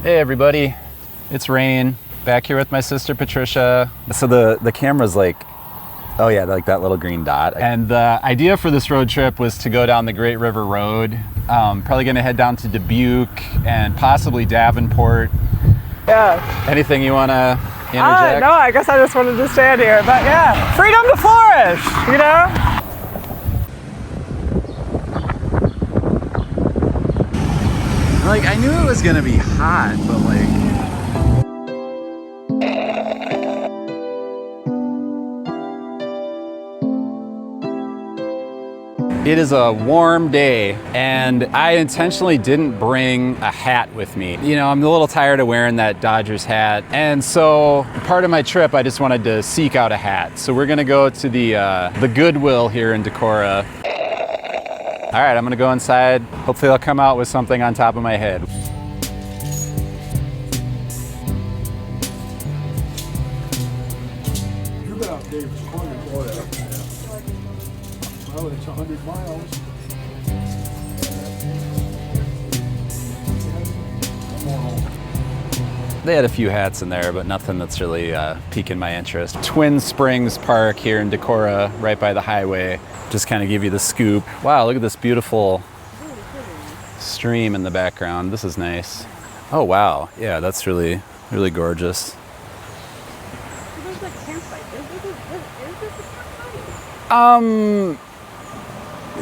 Hey everybody, it's Rain, back here with my sister Patricia. So the camera's like, oh yeah, like that little green dot. And the idea for this road trip was to go down the Great River Road. Probably gonna head down to Dubuque and possibly Davenport. Yeah. Anything you wanna interject? No, I guess I just wanted to stand here, but yeah, freedom to flourish, you know? Like, I knew it was gonna be hot, but like... It is a warm day, and I intentionally didn't bring a hat with me. You know, I'm a little tired of wearing that Dodgers hat, and so part of my trip, I just wanted to seek out a hat. So we're gonna go to the Goodwill here in Decorah. All right, I'm gonna go inside. Hopefully I'll come out with something on top of my head. You've been out Davis Corner. Oh yeah. Well, it's 100 miles. They had a few hats in there, but nothing that's really piquing my interest. Twin Springs Park here in Decorah, right by the highway. Just kind of give you the scoop. Wow, look at this beautiful stream in the background. This is nice. Oh wow, yeah, that's really, really gorgeous. There's a campsite. Is this a campsite?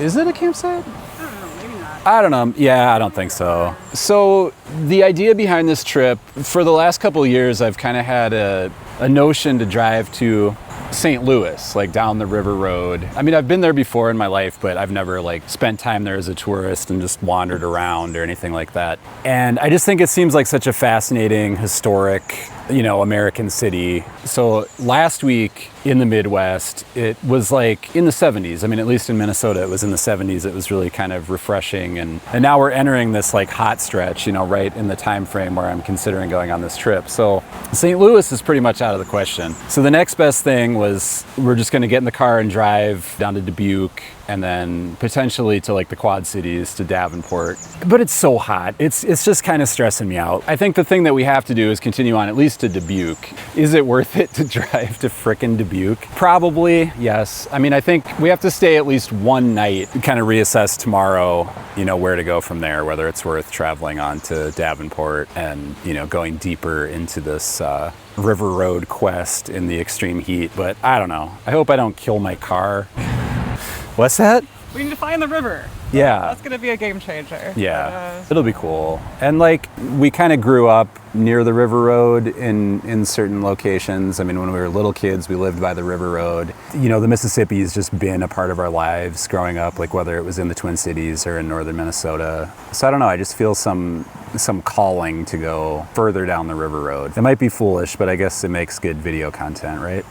Is it a campsite? I don't know, maybe not. I don't know. Yeah, I don't think so. So the idea behind this trip, for the last couple of years, I've kind of had a notion to drive to St. Louis, like down the river road. I mean, I've been there before in my life, but I've never like spent time there as a tourist and just wandered around or anything like that. And I just think it seems like such a fascinating, historic, you know, American city. So last week in the Midwest, it was like in the 70s. I mean, at least in Minnesota, it was in the 70s. It was really kind of refreshing. And now we're entering this like hot stretch, you know, right in the time frame where I'm considering going on this trip. So St. Louis is pretty much out of the question. So the next best thing was we're just going to get in the car and drive down to Dubuque and then potentially to like the Quad Cities to Davenport. But it's so hot. It's just kind of stressing me out. I think the thing that we have to do is continue on at least to Dubuque. Is it worth it to drive to frickin' Dubuque? Probably, yes. I mean, I think we have to stay at least one night, kind of reassess tomorrow, you know, where to go from there, whether it's worth traveling on to Davenport and, you know, going deeper into this river road quest in the extreme heat. But I don't know. I hope I don't kill my car. What's that? We need to find the river. Yeah. That's gonna be a game changer. Yeah, it'll be cool. And like, we kind of grew up near the river road in certain locations. I mean, when we were little kids, we lived by the river road. You know, the Mississippi has just been a part of our lives growing up, like whether it was in the Twin Cities or in northern Minnesota. So I don't know, I just feel some calling to go further down the river road. It might be foolish, but I guess it makes good video content, right?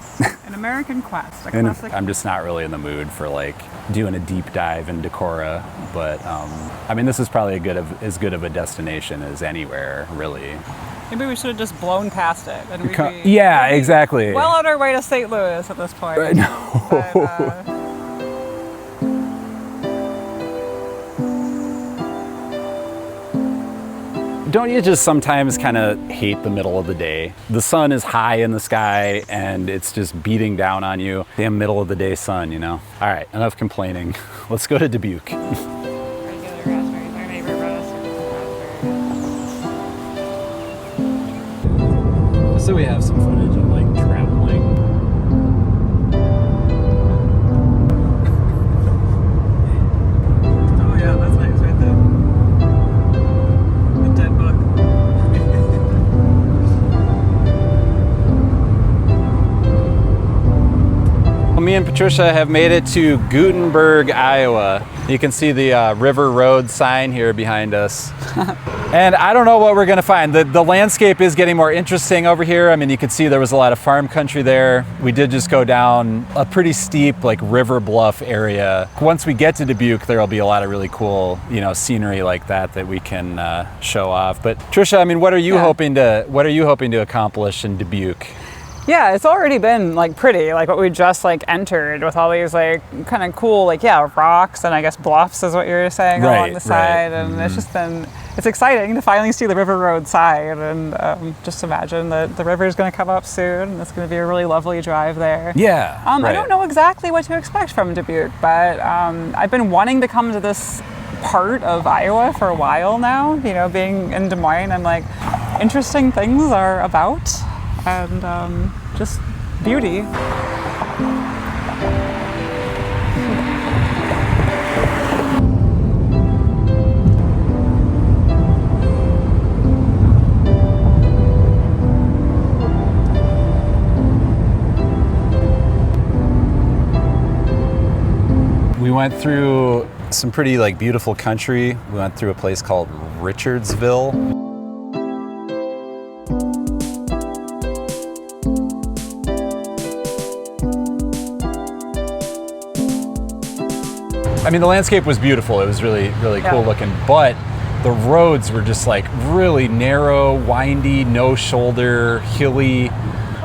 An American quest, a And classic. I'm just not really in the mood for like doing a deep dive in Decorah, but I mean, this is probably as good of a destination as anywhere, really. Maybe we should have just blown past it. And we'd be, Yeah, we'd be exactly. well on our way to St. Louis at this point. Right, no. But, Don't you just sometimes kind of hate the middle of the day? The sun is high in the sky and it's just beating down on you. Damn middle of the day sun, you know? All right, enough complaining. Let's go to Dubuque. regular raspberries, our favorite raspberries. Just so we have some footage of like traveling. Oh yeah, that's nice right there. The dead bug. Me and Patricia have made it to Gutenberg, Iowa. You can see the River Road sign here behind us. And I don't know what we're gonna find. The landscape is getting more interesting over here. I mean, you can see there was a lot of farm country there. We did just go down a pretty steep like river bluff area. Once we get to Dubuque, there'll be a lot of really cool, you know, scenery like that we can show off. But Trisha, I mean, what are you hoping to accomplish in Dubuque? Yeah, it's already been like pretty, like what we just like entered with all these like kind of cool like rocks and I guess bluffs is what you were saying along the side, and it's just been it's exciting to finally see the river road side, and just imagine that the river is going to come up soon and it's going to be a really lovely drive there. Yeah. I don't know exactly what to expect from Dubuque, but I've been wanting to come to this part of Iowa for a while now. You know, being in Des Moines, I'm like, interesting things are about. And just beauty. We went through some pretty like beautiful country. We went through a place called Richardsville. I mean, the landscape was beautiful. It was really, really cool looking, but the roads were just like really narrow, windy, no shoulder, hilly.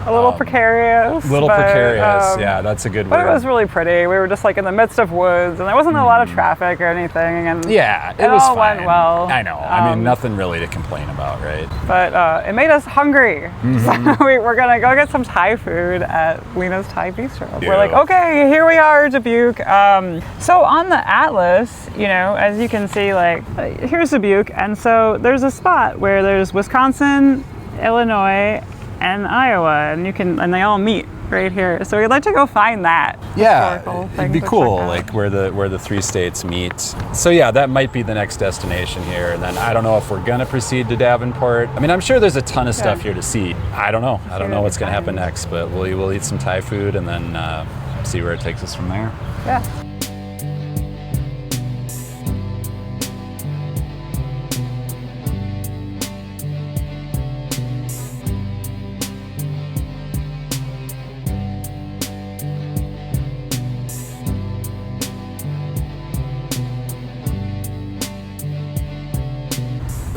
A little precarious. Yeah, that's a good word. But it was really pretty. We were just like in the midst of woods, and there wasn't a lot of traffic or anything. And it was all fine. went well. I know. I mean, nothing really to complain about, right? But it made us hungry. So we're gonna go get some Thai food at Lena's Thai Bistro. Yeah. We're like, okay, here we are, Dubuque. So on the atlas, you know, as you can see, like here's Dubuque, and so there's a spot where there's Wisconsin, Illinois, and Iowa, and they all meet right here. So we'd like to go find that. Yeah, it'd be cool, like where the three states meet. So yeah, that might be the next destination here. And then I don't know if we're gonna proceed to Davenport. I mean, I'm sure there's a ton of stuff here to see. I don't know. I don't know what's gonna happen next, but we'll eat some Thai food and then see where it takes us from there. Yeah.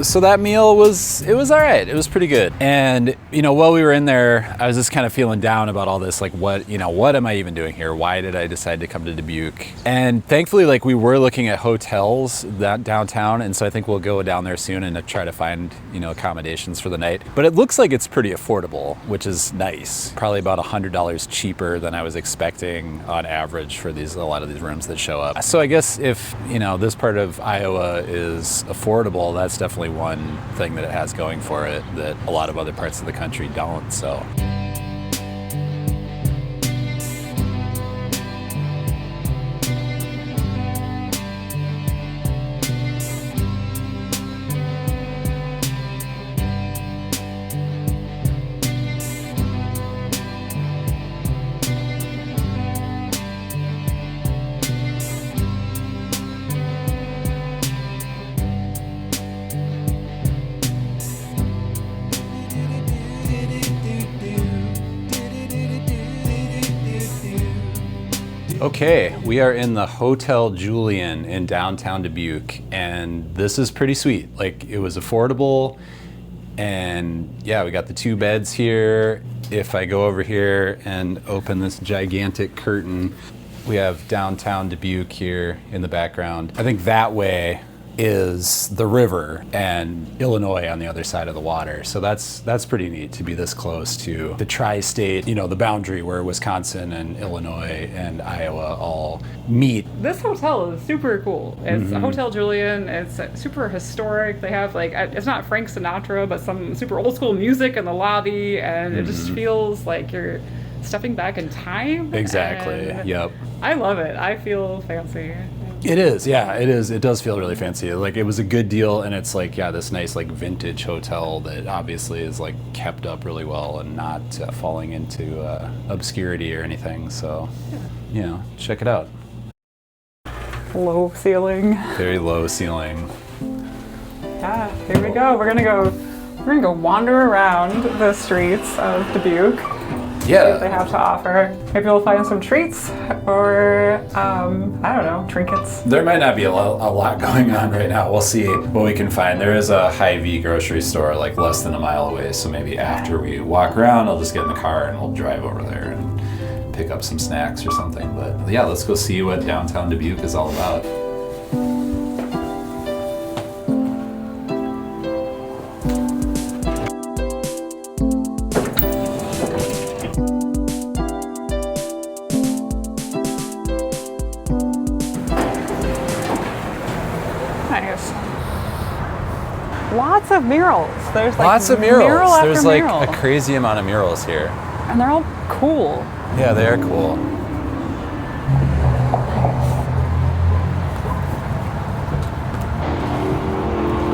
So that meal was all right. It was pretty good. And, you know, while we were in there, I was just kind of feeling down about all this, like what am I even doing here? Why did I decide to come to Dubuque? And thankfully, like we were looking at hotels that downtown. And so I think we'll go down there soon and try to find, you know, accommodations for the night. But it looks like it's pretty affordable, which is nice. Probably about $100 cheaper than I was expecting on average for a lot of these rooms that show up. So I guess if, you know, this part of Iowa is affordable, that's definitely one thing that it has going for it that a lot of other parts of the country don't. So. Okay, we are in the Hotel Julian in downtown Dubuque, and this is pretty sweet. Like, it was affordable, and yeah, we got the 2 beds here. If I go over here and open this gigantic curtain, we have downtown Dubuque here in the background. I think that way is the river and Illinois on the other side of the water. So that's pretty neat to be this close to the tri-state, you know, the boundary where Wisconsin and Illinois and Iowa all meet. This hotel is super cool. It's a Hotel Julian. It's super historic. They have like, it's not Frank Sinatra, but some super old school music in the lobby, and it just feels like you're stepping back in time. Exactly. Yep. I love it. I feel fancy. It is, yeah, it is. It does feel really fancy. Like, it was a good deal, and it's like, yeah, this nice like vintage hotel that obviously is like kept up really well and not falling into obscurity or anything. So, you know, check it out. Low ceiling. Very low ceiling. Yeah, here we go. We're gonna go wander around the streets of Dubuque. See what they have to offer. Maybe we'll find some treats or, I don't know, trinkets. There might not be a lot going on right now. We'll see what we can find. There is a Hy-Vee grocery store like less than a mile away, so maybe after we walk around, I'll just get in the car and we'll drive over there and pick up some snacks or something. But yeah, let's go see what downtown Dubuque is all about. Nice. Lots of murals. There's like Lots of murals. Mural after There's like mural. a crazy amount of murals here. And they're all cool. Yeah, they are cool.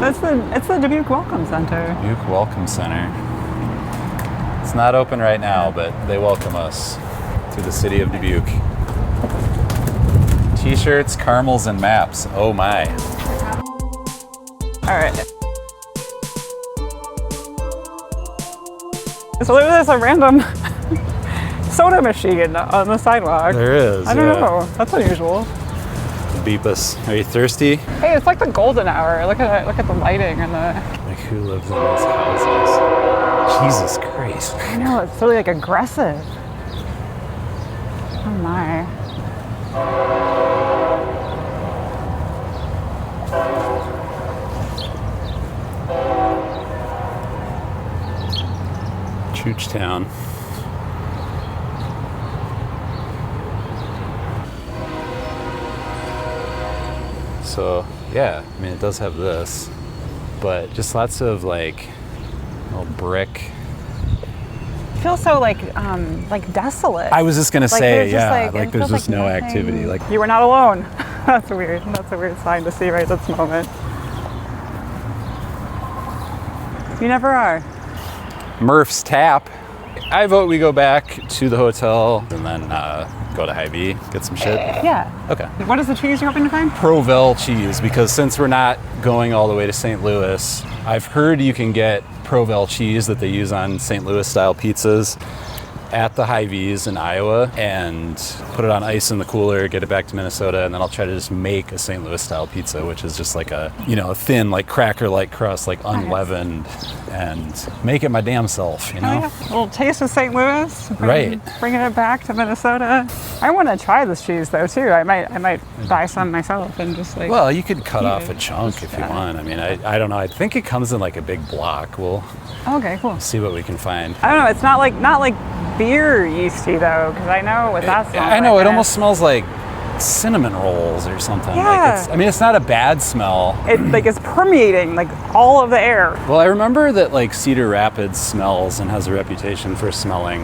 It's the Dubuque Welcome Center. Dubuque Welcome Center. It's not open right now, but they welcome us to the city of Dubuque. T-shirts, caramels, and maps. Oh my. All right. So there's a random soda machine on the sidewalk. There is. I don't know. That's unusual. Beep us. Are you thirsty? Hey, it's like the golden hour. Look at it. Look at the lighting and the. Like who lives in these houses? Jesus Christ. I know it's really like aggressive. Oh my. Choochtown. So yeah, I mean it does have this, but just lots of like little brick. It feels so like desolate. I was just gonna Like, say, there's just, yeah, like, like it there's feels just like no nothing. activity. Like You were not alone. That's weird. That's a weird sign to see right at this moment. You never are. Murph's Tap. I vote we go back to the hotel and then go to Hy-Vee, get some shit. Yeah. Okay. What is the cheese you're hoping to find? Provel cheese, because since we're not going all the way to St. Louis, I've heard you can get Provel cheese that they use on St. Louis style pizzas at the Hy-Vees in Iowa and put it on ice in the cooler, get it back to Minnesota, and then I'll try to just make a St. Louis style pizza, which is just like a, a thin, like cracker-like crust, like unleavened, and make it my damn self, Oh, yeah. A little taste of St. Louis. Right. Bringing it back to Minnesota. I want to try this cheese though too. I might buy some myself and just like. Well, you could cut eat off it. a chunk if you Yeah. want. I mean, I don't know. I think it comes in like a big block. We'll Okay, cool. see what we can find. I don't know. It's not like beer yeasty though, because I know what that smells I know, like. it almost smells like cinnamon rolls or something. Yeah. Like it's not a bad smell. It like is permeating like all of the air. Well, I remember that like Cedar Rapids smells and has a reputation for smelling.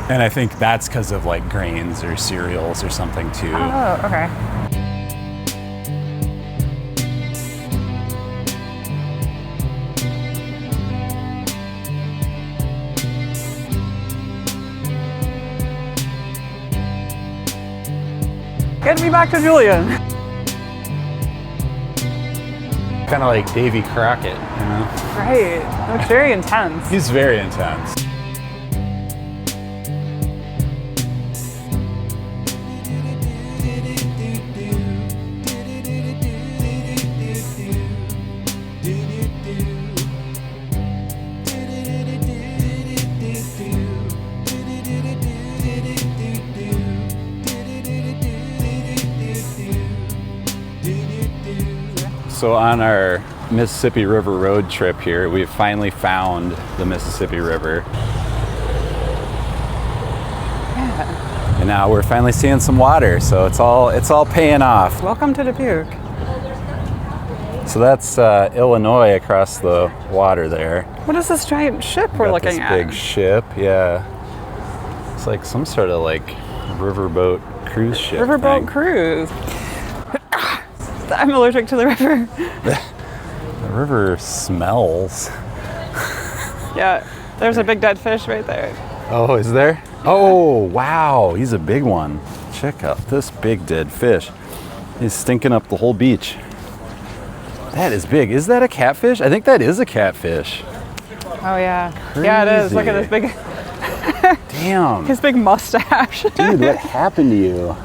And I think that's because of like grains or cereals or something too. Oh, okay. Get me back to Julian. Kind of like Davy Crockett, you know? Right. It looks very intense. He's very intense. So on our Mississippi River road trip here, we've finally found the Mississippi River. Yeah. And now we're finally seeing some water, so it's all paying off. Welcome to Dubuque. So that's Illinois across the water there. What is this giant ship we're Got looking this at? big ship, yeah. It's like some sort of like riverboat cruise ship. Riverboat thing. cruise. I'm allergic to the river. The river smells. Yeah, there's a big dead fish right there. Oh, is there? Oh, wow, he's a big one. Check out this big dead fish. He's stinking up the whole beach. That is big. Is that a catfish? I think that is a catfish. Oh yeah. Yeah, it is. Look at this Crazy. big. Damn. His big mustache. Dude, what happened to you?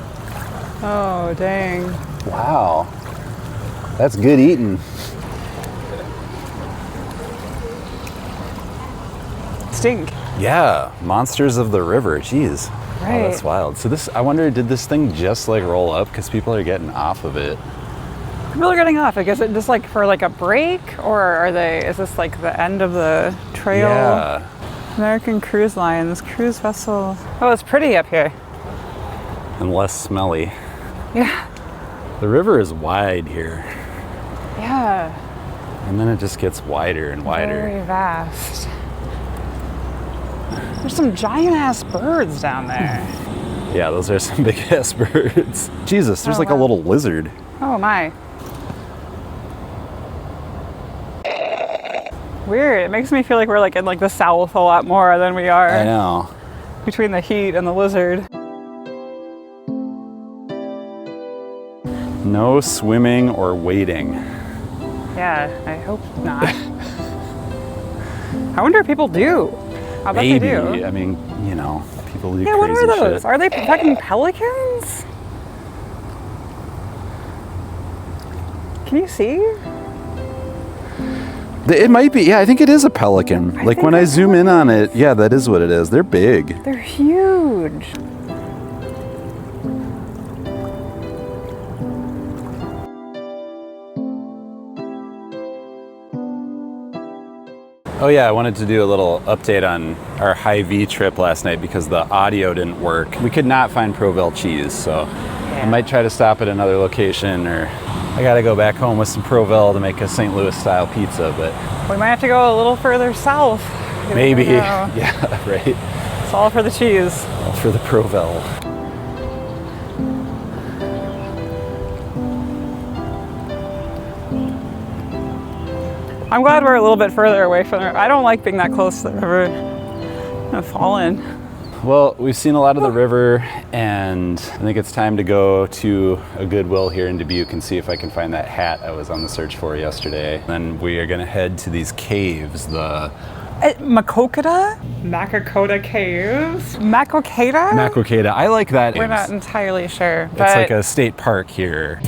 Oh, dang. Wow. That's good eating. Stink. Yeah, monsters of the river. Jeez. Right. Oh, that's wild. So this, I wonder, did this thing just like roll up because people are getting off of it? People are getting off. Like, is it just like for like a break, or are they? Is this like the end of the trail? Yeah. American Cruise Lines cruise vessel. Oh, it's pretty up here. And less smelly. Yeah. The river is wide here, Yeah. and then it just gets wider and wider. Very vast. There's some giant ass birds down there. Yeah, those are some big ass birds. Jesus, there's Oh, like a wow. little lizard. Oh my. Weird. It makes me feel like we're like in like the south a lot more than we are I know. between the heat and the lizard. No swimming or wading. Yeah, I hope not. I wonder if people do. I bet Maybe. they do. I mean, you know, people do Yeah, what crazy are those? shit. Are they fucking pelicans? Can you see? It might be. Yeah, I think it is a pelican. Like think when I they're zoom in on it, yeah, that is what it is. They're big. They're huge. Oh yeah, I wanted to do a little update on our Hy-Vee trip last night because the audio didn't work. We could not find Provel cheese, so I might try to stop at another location, or I gotta go back home with some Provel to make a St. Louis style pizza, but We might have to go a little further south. You maybe. never know. Yeah, right. It's all for the cheese. All for the Provel. I'm glad we're a little bit further away from the river. I don't like being that close to the river. I'm gonna fall in. Well, we've seen a lot of the river, and I think it's time to go to a Goodwill here in Dubuque and see if I can find that hat I was on the search for yesterday. Then we are gonna head to these caves, the Makokata? Makokata Caves? Makokata? Maquoketa. I like that. We're not entirely sure. It's But like a state park here.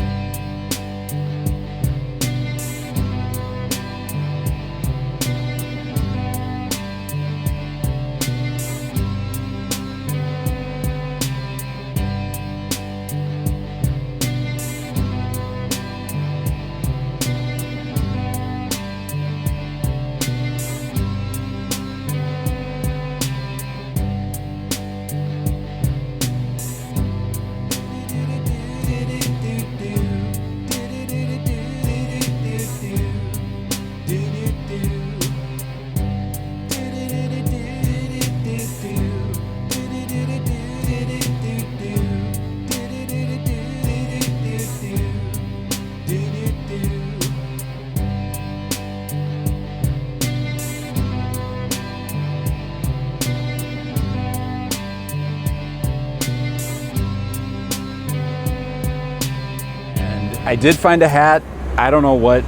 I did find a hat. I don't know what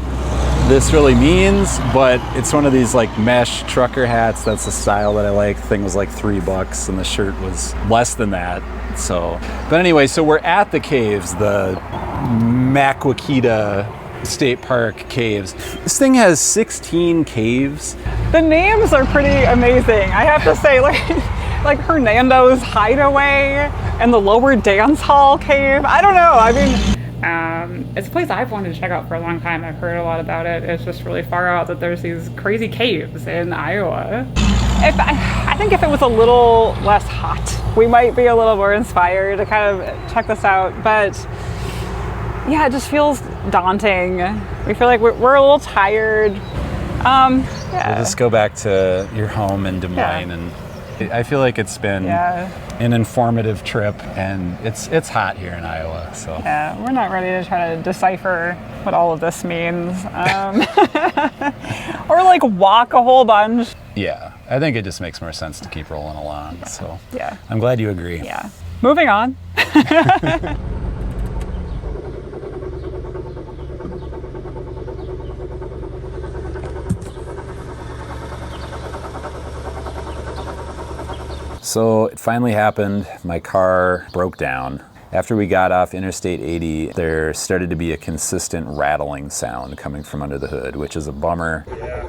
this really means, but it's one of these like mesh trucker hats. That's the style that I like. The thing was like $3 and the shirt was less than that. So, but anyway, so we're at the caves, the Maquoketa State Park caves. This thing has 16 caves. the names are pretty amazing. I have to say, like Hernando's Hideaway and the Lower Dance Hall Cave. I don't know. I mean, it's a place I've wanted to check out for a long time. I've heard a lot about it. It's just really far out that there's these crazy caves in Iowa. I think if it was a little less hot, we might be a little more inspired to kind of check this out. But yeah, it just feels daunting. We feel like we're a little tired. Yeah. We'll just go back to your home in Des Moines, and I feel like it's been an informative trip, and it's hot here in Iowa. So yeah, we're not ready to try to decipher what all of this means, or like walk a whole bunch. yeah, I think it just makes more sense to keep rolling along. So Yeah. I'm glad you agree. Yeah. Moving on. So it finally happened. My car broke down. After we got off Interstate 80, there started to be a consistent rattling sound coming from under the hood, which is a bummer. Yeah.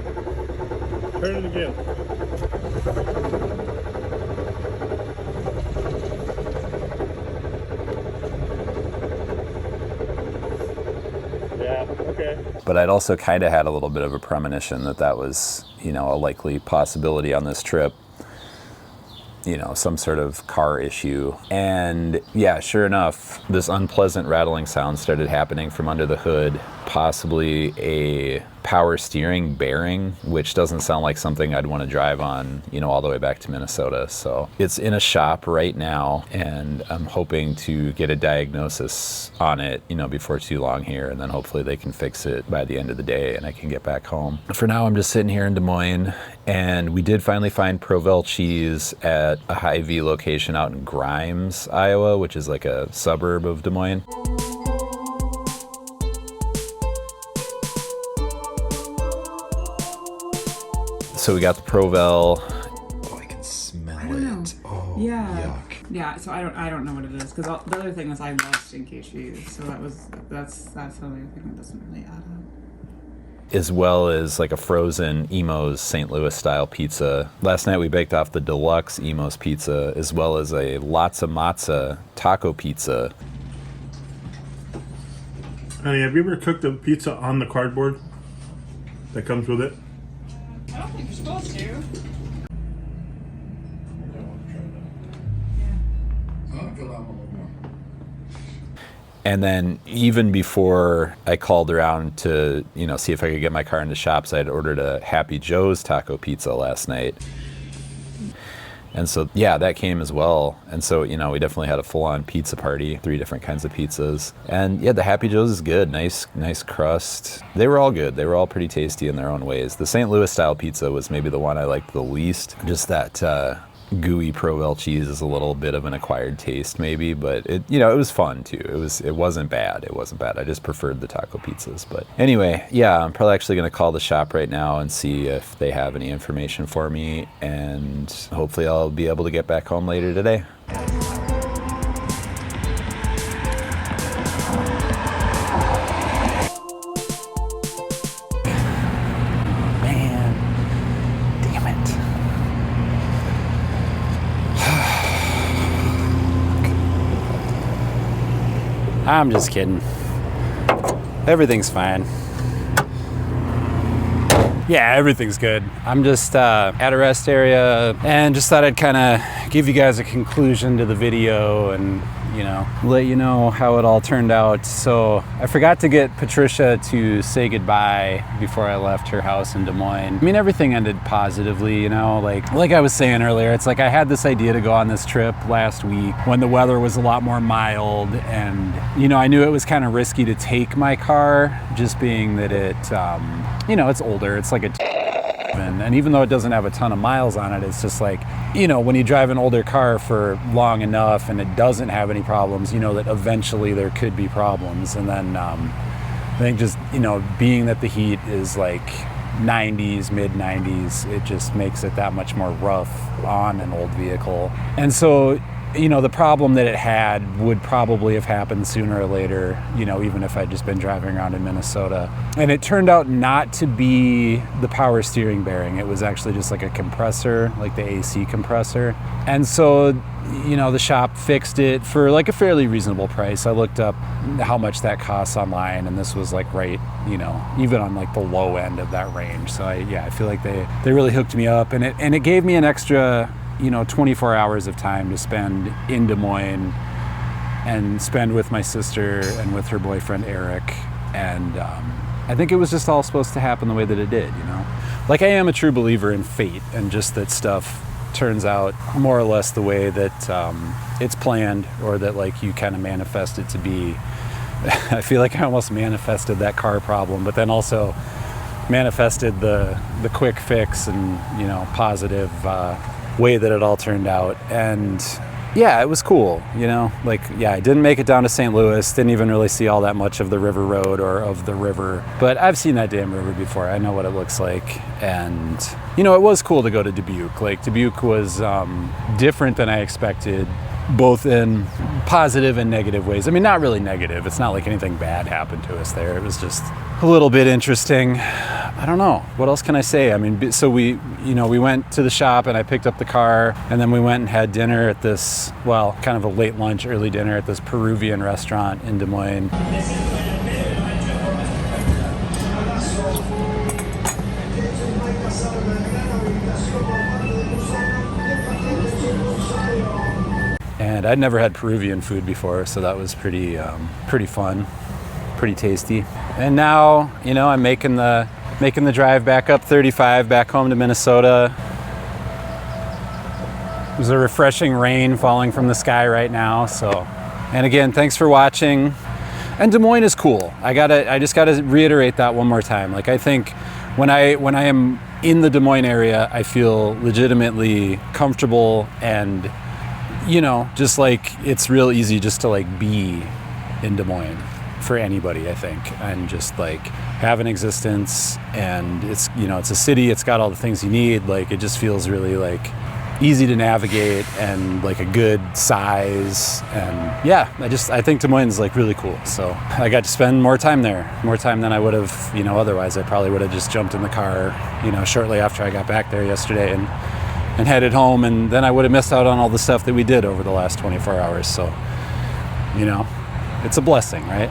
Turn it again. Yeah, okay. But I'd also kind of had a little bit of a premonition that that was, a likely possibility on this trip. Some sort of car issue. And yeah, sure enough, this unpleasant rattling sound started happening from under the hood, possibly a power steering bearing, which doesn't sound like something I'd want to drive on, all the way back to Minnesota. So it's in a shop right now, and I'm hoping to get a diagnosis on it, before too long here, and then hopefully they can fix it by the end of the day and I can get back home. For now, I'm just sitting here in Des Moines, and we did finally find Provel cheese at a Hy-Vee location out in Grimes, Iowa, which is like a suburb of Des Moines. So we got the Provel. Oh, I can smell know. it. Oh, Yeah. yuck. Yeah, so I don't know what it is, because the other thing is I love stinky cheese, so that's the other thing that doesn't really add up. As well as like a frozen Emo's St. Louis style pizza. Last night we baked off the deluxe Emo's pizza, as well as a Lots of Matza taco pizza. Honey, have you ever cooked a pizza on the cardboard that comes with it? I don't think you're supposed to. And then even before I called around to, see if I could get my car into shops, I had ordered a Happy Joe's taco pizza last night. And so, yeah, that came as well. And so, we definitely had a full-on pizza party, 3 different kinds of pizzas. And yeah, the Happy Joe's is good. Nice crust. They were all good. They were all pretty tasty in their own ways. The St. Louis style pizza was maybe the one I liked the least. Just that gooey Provel cheese is a little bit of an acquired taste maybe, but it was fun too. It wasn't bad. I just preferred the taco pizzas. But anyway, yeah, I'm probably actually going to call the shop right now and see if they have any information for me, and hopefully I'll be able to get back home later today. I'm just kidding. Everything's fine. Yeah, everything's good. I'm just at a rest area and just thought I'd kind of give you guys a conclusion to the video and, let you know how it all turned out. So I forgot to get Patricia to say goodbye before I left her house in Des Moines. I mean, everything ended positively, like I was saying earlier, it's like I had this idea to go on this trip last week when the weather was a lot more mild, and, I knew it was kind of risky to take my car, just being that it, it's older. It's like a and even though it doesn't have a ton of miles on it, it's just like, when you drive an older car for long enough and it doesn't have any problems, that eventually there could be problems. And then I think just, being that the heat is like 90s, mid 90s, it just makes it that much more rough on an old vehicle. And so, the problem that it had would probably have happened sooner or later, even if I'd just been driving around in Minnesota. And it turned out not to be the power steering bearing. It was actually just like a compressor, like the AC compressor. And so, the shop fixed it for like a fairly reasonable price. I looked up how much that costs online, and this was like right, even on like the low end of that range. So I feel like they really hooked me up, and it gave me an extra 24 hours of time to spend in Des Moines and spend with my sister and with her boyfriend Eric. And I think it was just all supposed to happen the way that it did, Like, I am a true believer in fate, and just that stuff turns out more or less the way that it's planned, or that like you kind of manifest it to be. I feel like I almost manifested that car problem, but then also manifested the quick fix and positive way that it all turned out. And yeah, it was cool, you know, like, yeah, I didn't make it down to St. Louis, didn't even really see all that much of the river road or of the river, but I've seen that damn river before. I know what it looks like. And, you know, it was cool to go to Dubuque. Like, Dubuque was different than I expected, both in positive and negative ways. I mean, not really negative. It's not like anything bad happened to us there. It was just a little bit interesting. I don't know. What else can I say? I mean, so we went to the shop and I picked up the car, and then we went and had dinner at this, well, kind of a late lunch, early dinner at this Peruvian restaurant in Des Moines. And I'd never had Peruvian food before, so that was pretty fun, pretty tasty. And now, you know, I'm making the drive back up 35 back home to Minnesota. There's a refreshing rain falling from the sky right now. So, and again, thanks for watching. And Des Moines is cool. I just gotta reiterate that one more time. Like, I think when I am in the Des Moines area, I feel legitimately comfortable, and, you know, just like, it's real easy just to like be in Des Moines for anybody, I think, and just like have an existence. And it's, you know, it's a city, it's got all the things you need. Like, it just feels really like easy to navigate and like a good size. And yeah, I think Des Moines is like really cool. So I got to spend more time there, more time than I would have, you know, otherwise. I probably would have just jumped in the car, you know, shortly after I got back there yesterday and headed home, and then I would have missed out on all the stuff that we did over the last 24 hours. So, you know, it's a blessing, right?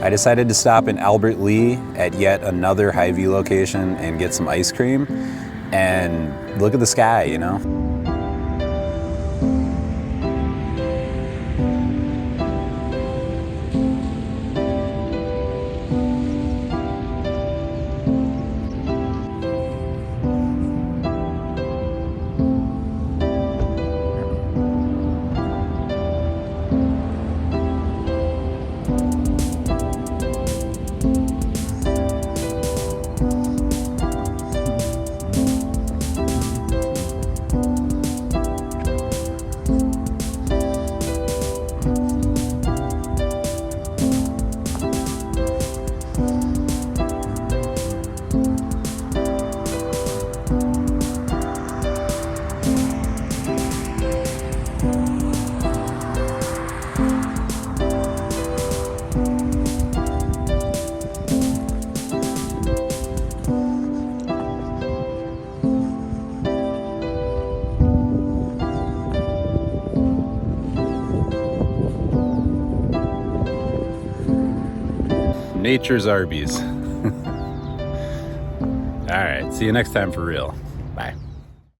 I decided to stop in Albert Lea at yet another Hy-Vee location and get some ice cream and look at the sky, you know? Nature's Arby's. All right, see you next time for real.